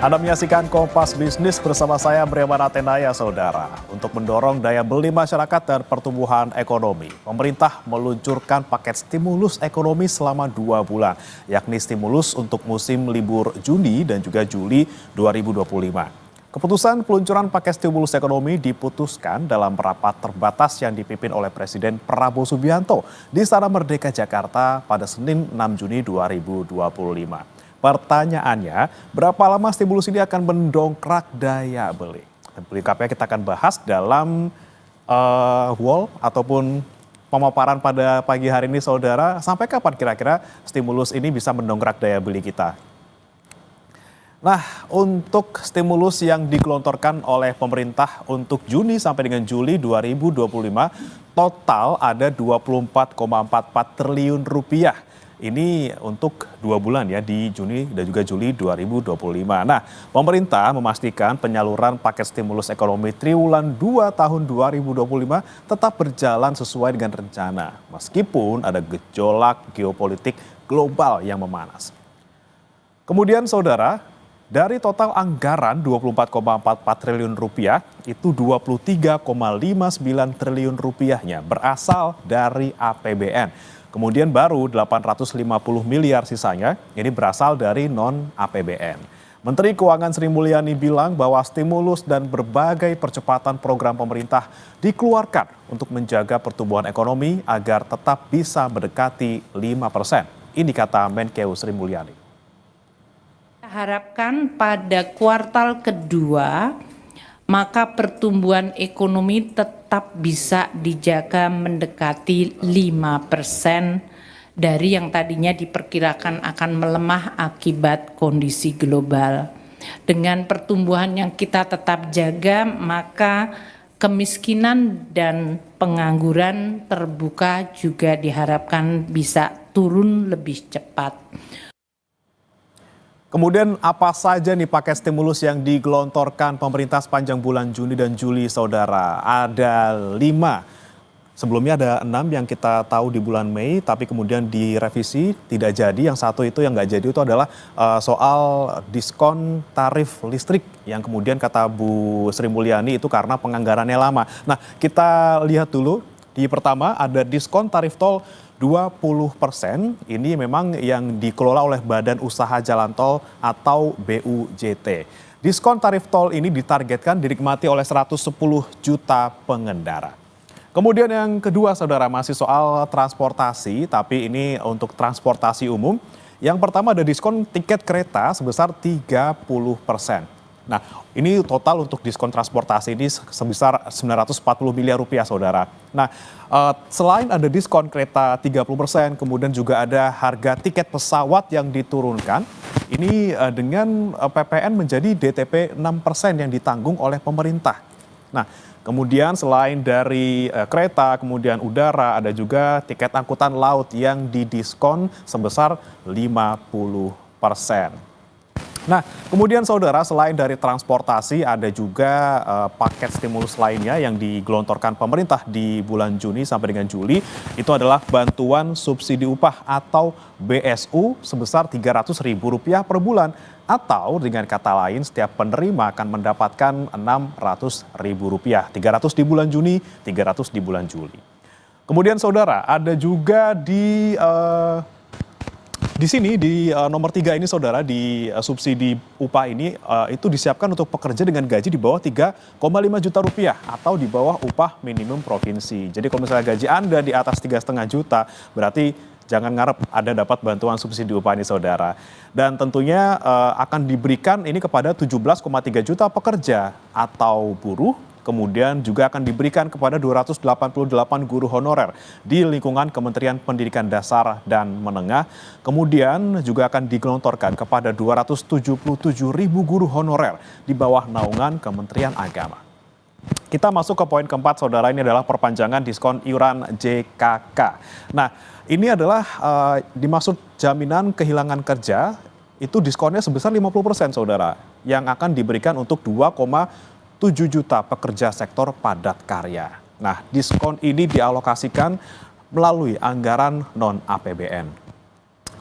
Anda menyaksikan Kompas Bisnis bersama saya Breman Atenaya, saudara. Untuk mendorong daya beli masyarakat dan pertumbuhan ekonomi, pemerintah meluncurkan paket stimulus ekonomi selama 2 bulan, yakni stimulus untuk musim libur Juni dan juga Juli 2025. Keputusan peluncuran paket stimulus ekonomi diputuskan dalam rapat terbatas yang dipimpin oleh Presiden Prabowo Subianto di Istana Merdeka Jakarta pada Senin 6 Juni 2025. Pertanyaannya, berapa lama stimulus ini akan mendongkrak daya beli? Dan lengkapnya kita akan bahas dalam wall ataupun pemaparan pada pagi hari ini, saudara. Sampai kapan kira-kira stimulus ini bisa mendongkrak daya beli kita? Nah, untuk stimulus yang digelontorkan oleh pemerintah untuk Juni sampai dengan Juli 2025, total ada 24,44 triliun rupiah. Ini untuk 2 bulan ya, di Juni dan juga Juli 2025. Nah, pemerintah memastikan penyaluran paket stimulus ekonomi triwulan 2 tahun 2025 tetap berjalan sesuai dengan rencana, meskipun ada gejolak geopolitik global yang memanas. Kemudian saudara, dari total anggaran 24,44 triliun rupiah, itu 23,59 triliun rupiahnya berasal dari APBN. Kemudian baru 850 miliar sisanya ini berasal dari non-APBN. Menteri Keuangan Sri Mulyani bilang bahwa stimulus dan berbagai percepatan program pemerintah dikeluarkan untuk menjaga pertumbuhan ekonomi agar tetap bisa mendekati 5%. Ini kata Menkeu Sri Mulyani. Harapkan pada kuartal kedua maka pertumbuhan ekonomi tetap bisa dijaga mendekati 5% dari yang tadinya diperkirakan akan melemah akibat kondisi global. Dengan pertumbuhan yang kita tetap jaga, maka kemiskinan dan pengangguran terbuka juga diharapkan bisa turun lebih cepat. Kemudian apa saja nih paket stimulus yang digelontorkan pemerintah sepanjang bulan Juni dan Juli, saudara? Ada 5. Sebelumnya ada 6 yang kita tahu di bulan Mei, tapi kemudian direvisi, tidak jadi. Yang satu itu yang nggak jadi itu adalah soal diskon tarif listrik, yang kemudian kata Bu Sri Mulyani itu karena penganggarannya lama. Nah, kita lihat dulu. Di pertama ada diskon tarif tol 20%, ini memang yang dikelola oleh Badan Usaha Jalan Tol atau BUJT. Diskon tarif tol ini ditargetkan dinikmati oleh 110 juta pengendara. Kemudian yang kedua, saudara, masih soal transportasi, tapi ini untuk transportasi umum. Yang pertama ada diskon tiket kereta sebesar 30%. Nah, ini total untuk diskon transportasi ini sebesar 940 miliar rupiah, saudara. Nah, selain ada diskon kereta 30%, kemudian juga ada harga tiket pesawat yang diturunkan. Ini dengan PPN menjadi DTP 6% yang ditanggung oleh pemerintah. Nah, kemudian selain dari kereta, kemudian udara, ada juga tiket angkutan laut yang didiskon sebesar 50%. Nah, kemudian saudara, selain dari transportasi ada juga paket stimulus lainnya yang digelontorkan pemerintah di bulan Juni sampai dengan Juli. Itu adalah bantuan subsidi upah atau BSU sebesar Rp300.000 per bulan. Atau dengan kata lain, setiap penerima akan mendapatkan Rp600.000. 300 di bulan Juni, 300 di bulan Juli. Kemudian saudara, ada juga di sini di nomor 3 ini, saudara, di subsidi upah ini itu disiapkan untuk pekerja dengan gaji di bawah 3,5 juta rupiah atau di bawah upah minimum provinsi. Jadi kalau misalnya gaji Anda di atas 3,5 juta, berarti jangan ngarep Anda dapat bantuan subsidi upah ini, saudara. Dan tentunya akan diberikan ini kepada 17,3 juta pekerja atau buruh. Kemudian juga akan diberikan kepada 288 guru honorer di lingkungan Kementerian Pendidikan Dasar dan Menengah. Kemudian juga akan digelontorkan kepada 277.000 guru honorer di bawah naungan Kementerian Agama. Kita masuk ke poin keempat, saudara, ini adalah perpanjangan diskon iuran JKK. Nah, ini adalah dimaksud jaminan kehilangan kerja, itu diskonnya sebesar 50%, saudara, yang akan diberikan untuk 2,7 juta pekerja sektor padat karya. Nah, diskon ini dialokasikan melalui anggaran non-APBN.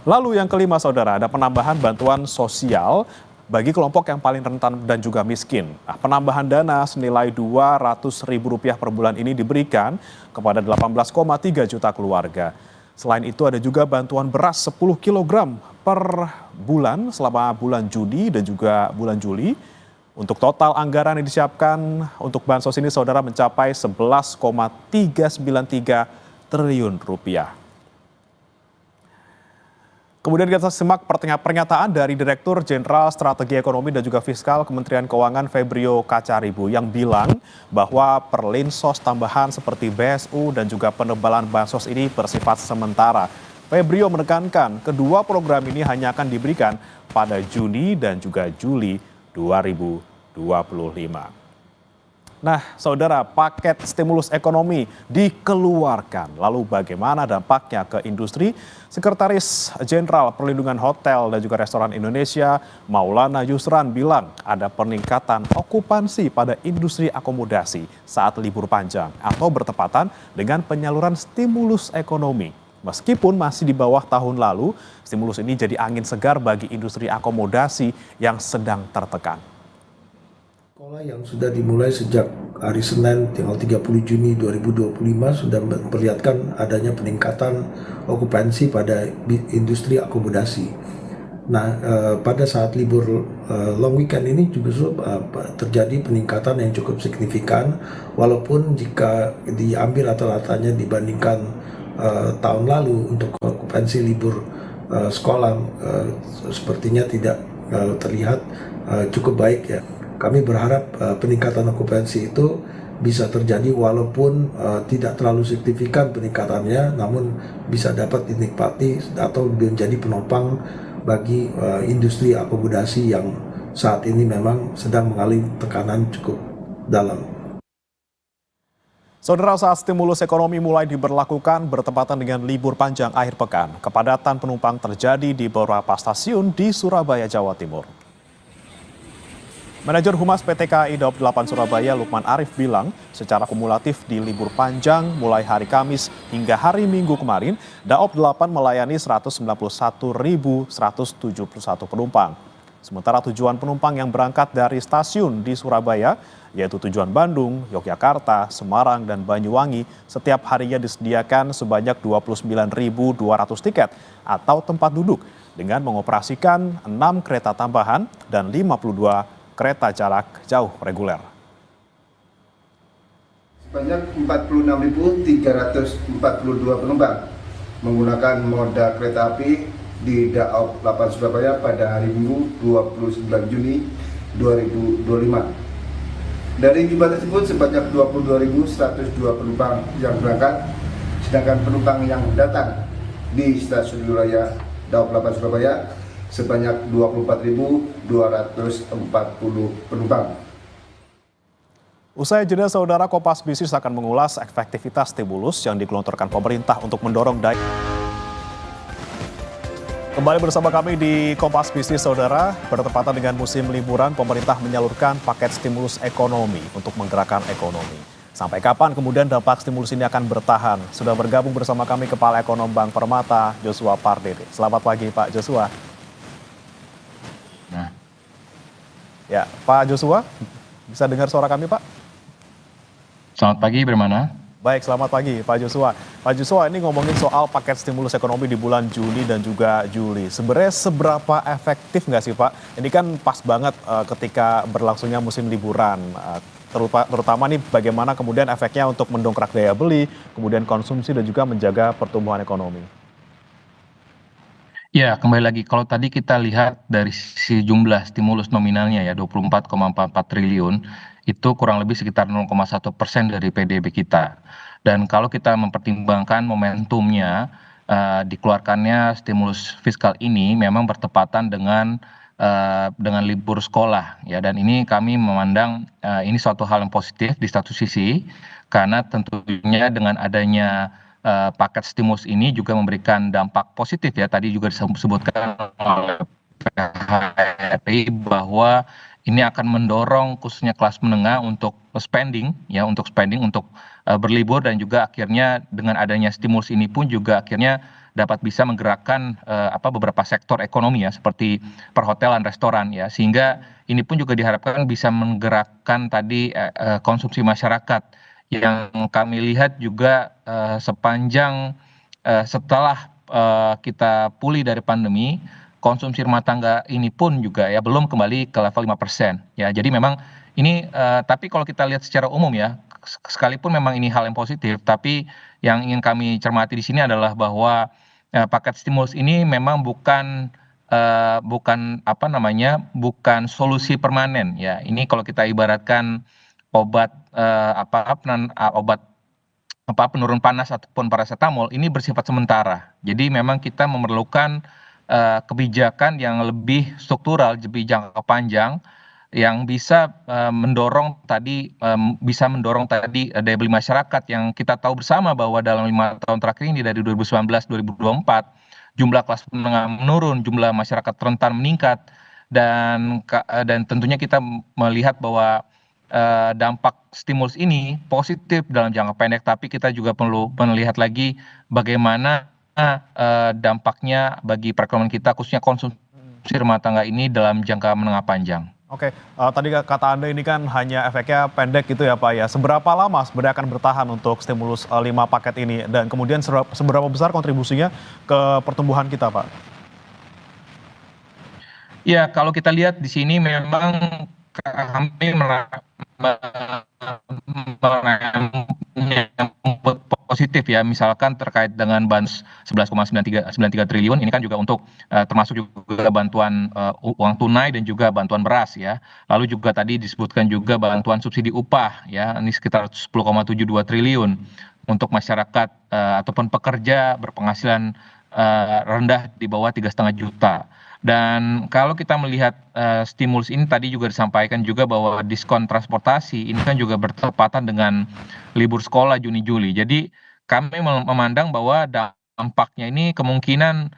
Lalu yang kelima, saudara, ada penambahan bantuan sosial bagi kelompok yang paling rentan dan juga miskin. Nah, penambahan dana senilai Rp200.000 per bulan ini diberikan kepada 18,3 juta keluarga. Selain itu ada juga bantuan beras 10 kg per bulan selama bulan Juni dan juga bulan Juli. Untuk total anggaran yang disiapkan untuk bansos ini saudara mencapai 11,393 triliun rupiah. Kemudian kita simak pernyataan dari Direktur Jenderal Strategi Ekonomi dan juga Fiskal Kementerian Keuangan Febrio Kacaribu yang bilang bahwa perlinsos tambahan seperti BSU dan juga penebalan bansos ini bersifat sementara. Febrio menekankan kedua program ini hanya akan diberikan pada Juni dan juga Juli 2025. Nah, saudara, paket stimulus ekonomi dikeluarkan. Lalu bagaimana dampaknya ke industri? Sekretaris Jenderal Perlindungan Hotel dan juga Restoran Indonesia, Maulana Yusran bilang ada peningkatan okupansi pada industri akomodasi saat libur panjang atau bertepatan dengan penyaluran stimulus ekonomi. Meskipun masih di bawah tahun lalu, stimulus ini jadi angin segar bagi industri akomodasi yang sedang tertekan. Sekolah yang sudah dimulai sejak hari Senin tanggal 30 Juni 2025 sudah memperlihatkan adanya peningkatan okupansi pada industri akomodasi. Nah, pada saat libur long weekend ini juga terjadi peningkatan yang cukup signifikan, walaupun jika diambil rata-ratanya dibandingkan tahun lalu untuk okupansi libur sekolah sepertinya tidak terlihat cukup baik ya. Kami berharap peningkatan okupansi itu bisa terjadi walaupun tidak terlalu signifikan peningkatannya, namun bisa dapat dinikmati atau menjadi penopang bagi industri akomodasi yang saat ini memang sedang mengalami tekanan cukup dalam. Saudara, saat stimulus ekonomi mulai diberlakukan bertepatan dengan libur panjang akhir pekan, kepadatan penumpang terjadi di beberapa stasiun di Surabaya, Jawa Timur. Manajer Humas PT KAI Daob 8 Surabaya, Lukman Arif bilang, secara kumulatif di libur panjang mulai hari Kamis hingga hari Minggu kemarin, Daob 8 melayani 191.171 penumpang. Sementara tujuan penumpang yang berangkat dari stasiun di Surabaya, yaitu tujuan Bandung, Yogyakarta, Semarang, dan Banyuwangi, setiap harinya disediakan sebanyak 29.200 tiket atau tempat duduk dengan mengoperasikan 6 kereta tambahan dan 52 kereta jarak jauh reguler. Sebanyak 46.342 penumpang menggunakan moda kereta api di Daob 8 Surabaya pada hari Minggu 29 Juni 2025. Dari jumlah tersebut sebanyak 22.102 penumpang yang berangkat, sedangkan penumpang yang datang di stasiun wilayah Daob 8 Surabaya sebanyak 24.240 penumpang. Usai jeda, saudara, Kompas Bisnis akan mengulas efektivitas stimulus yang digelontorkan pemerintah untuk mendorong daya. Kembali bersama kami di Kompas Bisnis, saudara. Bertepatan dengan musim liburan, pemerintah menyalurkan paket stimulus ekonomi untuk menggerakkan ekonomi. Sampai kapan kemudian dampak stimulus ini akan bertahan? Sudah bergabung bersama kami Kepala Ekonom Bank Permata, Joshua Pardede. Selamat pagi, Pak Joshua. Ya, Pak Joshua, bisa dengar suara kami, Pak? Selamat pagi, Bermana. Baik, selamat pagi, Pak Joshua. Pak Joshua, ini ngomongin soal paket stimulus ekonomi di bulan Juni dan juga Juli. Sebenarnya seberapa efektif nggak sih, Pak? Ini kan pas banget ketika berlangsungnya musim liburan. Terutama nih bagaimana kemudian efeknya untuk mendongkrak daya beli, kemudian konsumsi dan juga menjaga pertumbuhan ekonomi. Ya, kembali lagi, kalau tadi kita lihat dari sisi jumlah stimulus nominalnya ya 24,44 triliun, itu kurang lebih sekitar 0,1% dari PDB kita. Dan kalau kita mempertimbangkan momentumnya, dikeluarkannya stimulus fiskal ini memang bertepatan dengan libur sekolah ya, dan ini kami memandang ini suatu hal yang positif di satu sisi, karena tentunya dengan adanya paket stimulus ini juga memberikan dampak positif ya, tadi juga disebutkan oleh PHRI bahwa ini akan mendorong khususnya kelas menengah untuk spending untuk berlibur, dan juga akhirnya dengan adanya stimulus ini pun juga akhirnya dapat bisa menggerakkan beberapa sektor ekonomi ya seperti perhotelan, restoran ya, sehingga ini pun juga diharapkan bisa menggerakkan tadi konsumsi masyarakat yang kami lihat juga sepanjang setelah kita pulih dari pandemi, konsumsi rumah tangga ini pun juga ya belum kembali ke level 5% ya. Jadi memang ini tapi kalau kita lihat secara umum ya, sekalipun memang ini hal yang positif, tapi yang ingin kami cermati di sini adalah bahwa paket stimulus ini memang bukan solusi permanen ya. Ini kalau kita ibaratkan obat obat penurun panas ataupun paracetamol ini bersifat sementara. Jadi memang kita memerlukan kebijakan yang lebih struktural, lebih jangka panjang yang bisa mendorong tadi daya beli masyarakat yang kita tahu bersama bahwa dalam 5 tahun terakhir ini dari 2019-2024 jumlah kelas menengah menurun, jumlah masyarakat rentan meningkat dan tentunya kita melihat bahwa dampak stimulus ini positif dalam jangka pendek, tapi kita juga perlu melihat lagi bagaimana dampaknya bagi perekonomian kita, khususnya konsumsi rumah tangga ini dalam jangka menengah panjang. Oke, tadi kata Anda ini kan hanya efeknya pendek gitu ya Pak ya. Seberapa lama sebenarnya akan bertahan untuk stimulus 5 paket ini dan kemudian seberapa besar kontribusinya ke pertumbuhan kita Pak? Ya, kalau kita lihat di sini memang kami menyambut positif ya, misalkan terkait dengan bansos 11,93 triliun ini kan juga untuk termasuk juga bantuan uang tunai dan juga bantuan beras ya. Lalu juga tadi disebutkan juga bantuan subsidi upah ya, ini sekitar 10,72 triliun untuk masyarakat ataupun pekerja berpenghasilan rendah di bawah 3,5 juta. Dan kalau kita melihat stimulus ini tadi juga disampaikan juga bahwa diskon transportasi ini kan juga bertepatan dengan libur sekolah Juni-Juli. Jadi kami memandang bahwa dampaknya ini kemungkinan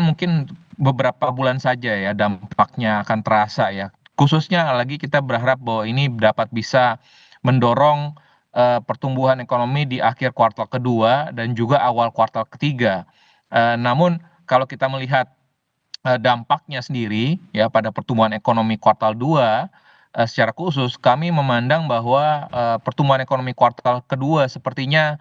mungkin beberapa bulan saja ya dampaknya akan terasa ya. Khususnya lagi kita berharap bahwa ini dapat bisa mendorong pertumbuhan ekonomi di akhir kuartal kedua dan juga awal kuartal ketiga. Namun kalau kita melihat dampaknya sendiri ya pada pertumbuhan ekonomi kuartal 2 secara khusus kami memandang bahwa pertumbuhan ekonomi kuartal kedua sepertinya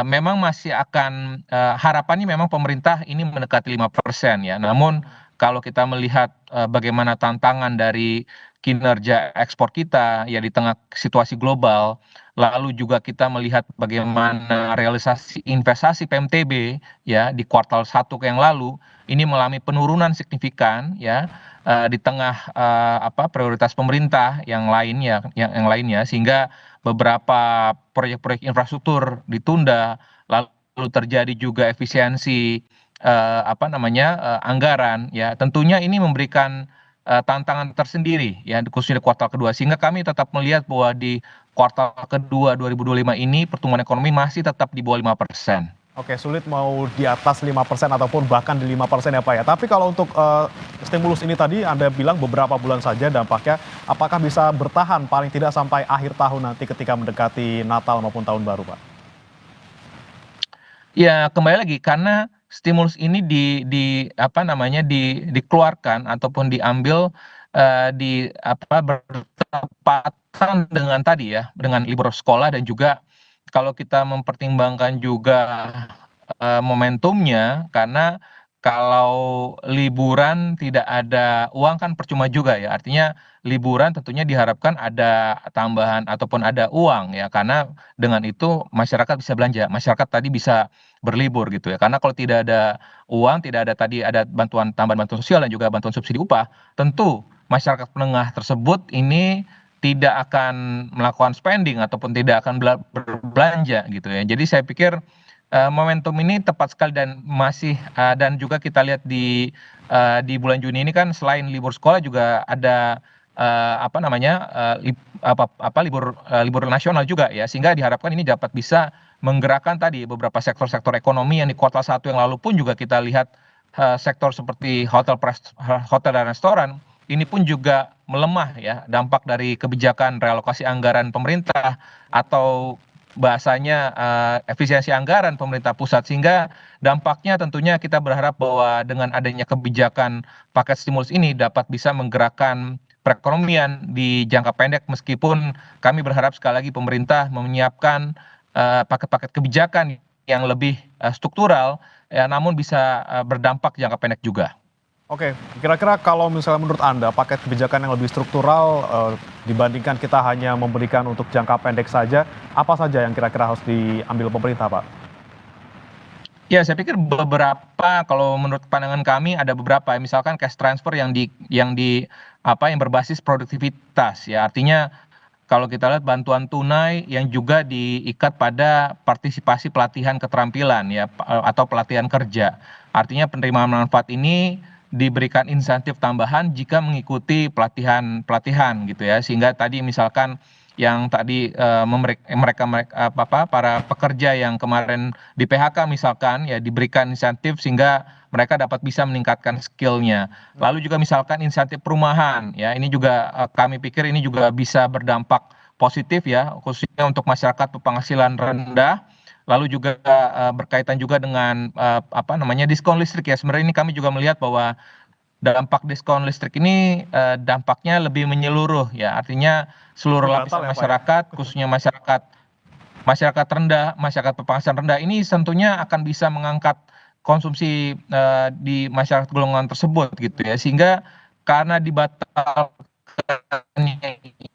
memang masih akan harapannya memang pemerintah ini mendekati 5% ya. Namun kalau kita melihat bagaimana tantangan dari kinerja ekspor kita ya di tengah situasi global, lalu juga kita melihat bagaimana realisasi investasi PMTB ya di kuartal 1 yang lalu ini mengalami penurunan signifikan ya di tengah prioritas pemerintah yang lainnya sehingga beberapa proyek-proyek infrastruktur ditunda, lalu terjadi juga efisiensi anggaran ya. Tentunya ini memberikan tantangan tersendiri ya khususnya di kuartal kedua, sehingga kami tetap melihat bahwa di kuartal kedua 2025 ini pertumbuhan ekonomi masih tetap di bawah 5%. Oke, sulit mau di atas 5% ataupun bahkan di 5% ya Pak ya. Tapi kalau untuk stimulus ini tadi Anda bilang beberapa bulan saja dampaknya, apakah bisa bertahan paling tidak sampai akhir tahun nanti ketika mendekati Natal maupun Tahun Baru Pak? Ya, kembali lagi karena stimulus ini dikeluarkan ataupun diambil bertepatan dengan tadi ya, dengan libur sekolah dan juga kalau kita mempertimbangkan juga momentumnya, karena kalau liburan tidak ada uang kan percuma juga ya. Artinya liburan tentunya diharapkan ada tambahan ataupun ada uang ya, karena dengan itu masyarakat bisa belanja, masyarakat tadi bisa berlibur gitu ya. Karena kalau tidak ada uang, tidak ada tadi ada tambahan bantuan sosial dan juga bantuan subsidi upah, tentu masyarakat menengah tersebut ini tidak akan melakukan spending ataupun tidak akan berbelanja gitu ya. Jadi saya pikir momentum ini tepat sekali dan masih dan juga kita lihat di bulan Juni ini kan selain libur sekolah juga ada libur nasional juga ya, sehingga diharapkan ini dapat bisa menggerakkan tadi beberapa sektor-sektor ekonomi yang di kuartal 1 yang lalu pun juga kita lihat sektor seperti hotel dan restoran ini pun juga melemah ya, dampak dari kebijakan realokasi anggaran pemerintah atau bahasanya efisiensi anggaran pemerintah pusat, sehingga dampaknya tentunya kita berharap bahwa dengan adanya kebijakan paket stimulus ini dapat bisa menggerakkan perekonomian di jangka pendek, meskipun kami berharap sekali lagi pemerintah menyiapkan paket-paket kebijakan yang lebih struktural, ya, namun bisa berdampak jangka pendek juga. Oke, kira-kira kalau misalnya menurut Anda paket kebijakan yang lebih struktural dibandingkan kita hanya memberikan untuk jangka pendek saja, apa saja yang kira-kira harus diambil pemerintah, Pak? Ya, saya pikir beberapa, kalau menurut pandangan kami ada beberapa, misalkan cash transfer yang berbasis produktivitas, ya, artinya kalau kita lihat bantuan tunai yang juga diikat pada partisipasi pelatihan keterampilan, ya, atau pelatihan kerja. Artinya penerimaan manfaat ini diberikan insentif tambahan jika mengikuti pelatihan gitu ya, sehingga tadi misalkan yang tadi para pekerja yang kemarin di PHK misalkan, ya, diberikan insentif sehingga mereka dapat bisa meningkatkan skillnya. Lalu juga misalkan insentif perumahan, ya, ini juga kami pikir ini juga bisa berdampak positif, ya, khususnya untuk masyarakat berpenghasilan rendah. Lalu juga berkaitan juga dengan diskon listrik, ya. Sebenarnya ini kami juga melihat bahwa dampak diskon listrik ini dampaknya lebih menyeluruh, ya, artinya seluruh Batal lapisan ya, Pak, ya? masyarakat, khususnya masyarakat rendah, masyarakat berpenghasilan rendah ini tentunya akan bisa mengangkat konsumsi di masyarakat golongan tersebut gitu ya, sehingga karena dibatalkan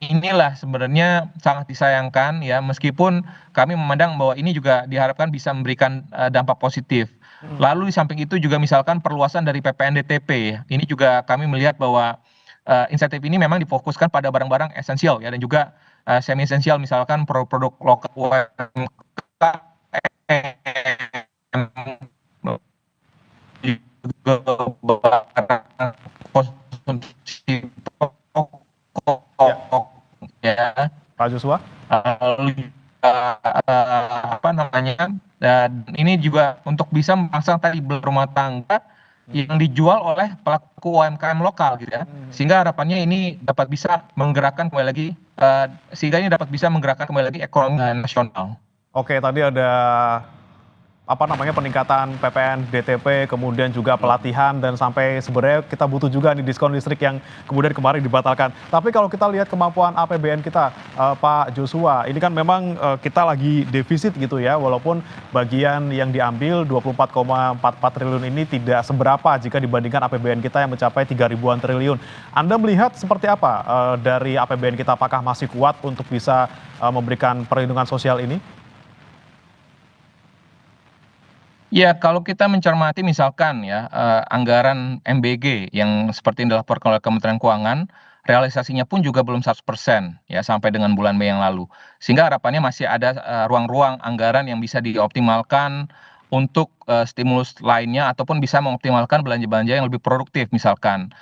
inilah sebenarnya sangat disayangkan, ya, meskipun kami memandang bahwa ini juga diharapkan bisa memberikan dampak positif. Lalu di samping itu juga misalkan perluasan dari PPNDTP, ya. Ini juga kami melihat bahwa insentif ini memang difokuskan pada barang-barang esensial, ya, dan juga semi esensial, misalkan produk-produk lokal UMKM, juga barang konsumsi Ya, pokok, ya. Pak Joshua? Lalu dan ini juga untuk bisa merangsang tadi berumah tangga yang dijual oleh pelaku UMKM lokal gitu ya, sehingga harapannya ini dapat bisa menggerakkan kembali lagi ekonomi nasional. Oke, tadi ada peningkatan PPN DTP, kemudian juga pelatihan, dan sampai sebenarnya kita butuh juga nih diskon listrik yang kemudian kemarin dibatalkan. Tapi kalau kita lihat kemampuan APBN kita, Pak Joshua, ini kan memang kita lagi defisit gitu ya, walaupun bagian yang diambil 24,44 triliun ini tidak seberapa jika dibandingkan APBN kita yang mencapai 3 ribuan triliun. Anda melihat seperti apa dari APBN kita, apakah masih kuat untuk bisa memberikan perlindungan sosial ini? Ya, kalau kita mencermati misalkan ya anggaran MBG yang seperti yang dilaporkan oleh Kementerian Keuangan, realisasinya pun juga belum 100% ya sampai dengan bulan Mei yang lalu. Sehingga harapannya masih ada ruang-ruang anggaran yang bisa dioptimalkan untuk stimulus lainnya, ataupun bisa mengoptimalkan belanja-belanja yang lebih produktif misalkan.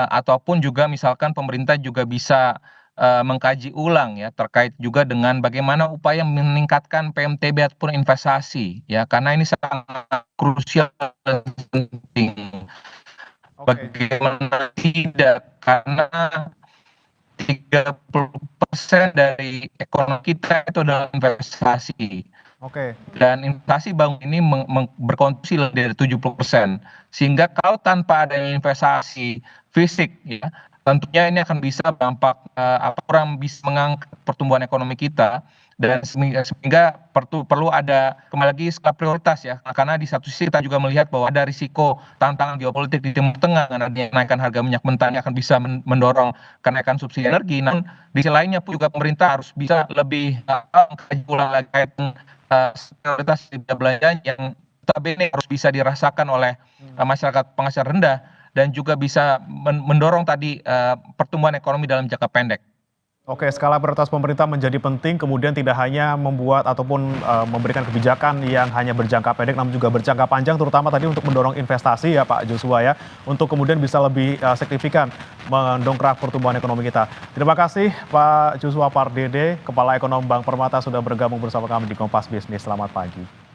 Ataupun juga misalkan pemerintah juga bisa mengkaji ulang ya terkait juga dengan bagaimana upaya meningkatkan PMTB ataupun investasi, ya, karena ini sangat krusial dan penting. Oke. Bagaimana tidak, karena 30% dari ekonomi kita itu adalah investasi. Oke. Dan investasi bank ini berkontribusi lebih dari 70%. Sehingga kalau tanpa adanya investasi fisik, ya, tentunya ini akan bisa berdampak kurang bisa mengangkat pertumbuhan ekonomi kita, dan sehingga perlu ada kembali lagi skala prioritas, ya, karena di satu sisi kita juga melihat bahwa ada risiko tantangan geopolitik di Timur Tengah dengan adanya kenaikan harga minyak mentah yang akan bisa mendorong kenaikan subsidi energi. Namun di sisi lainnya pun juga pemerintah harus bisa lebih mengkaji ulang lagi kaitan prioritas belanja yang notabene harus bisa dirasakan oleh masyarakat penghasilan rendah, dan juga bisa mendorong tadi pertumbuhan ekonomi dalam jangka pendek. Oke, skala prioritas pemerintah menjadi penting, kemudian tidak hanya membuat ataupun memberikan kebijakan yang hanya berjangka pendek, namun juga berjangka panjang, terutama tadi untuk mendorong investasi ya Pak Joshua ya, untuk kemudian bisa lebih signifikan mendongkrak pertumbuhan ekonomi kita. Terima kasih Pak Joshua Pardede, Kepala Ekonom Bank Permata, sudah bergabung bersama kami di Kompas Bisnis. Selamat pagi.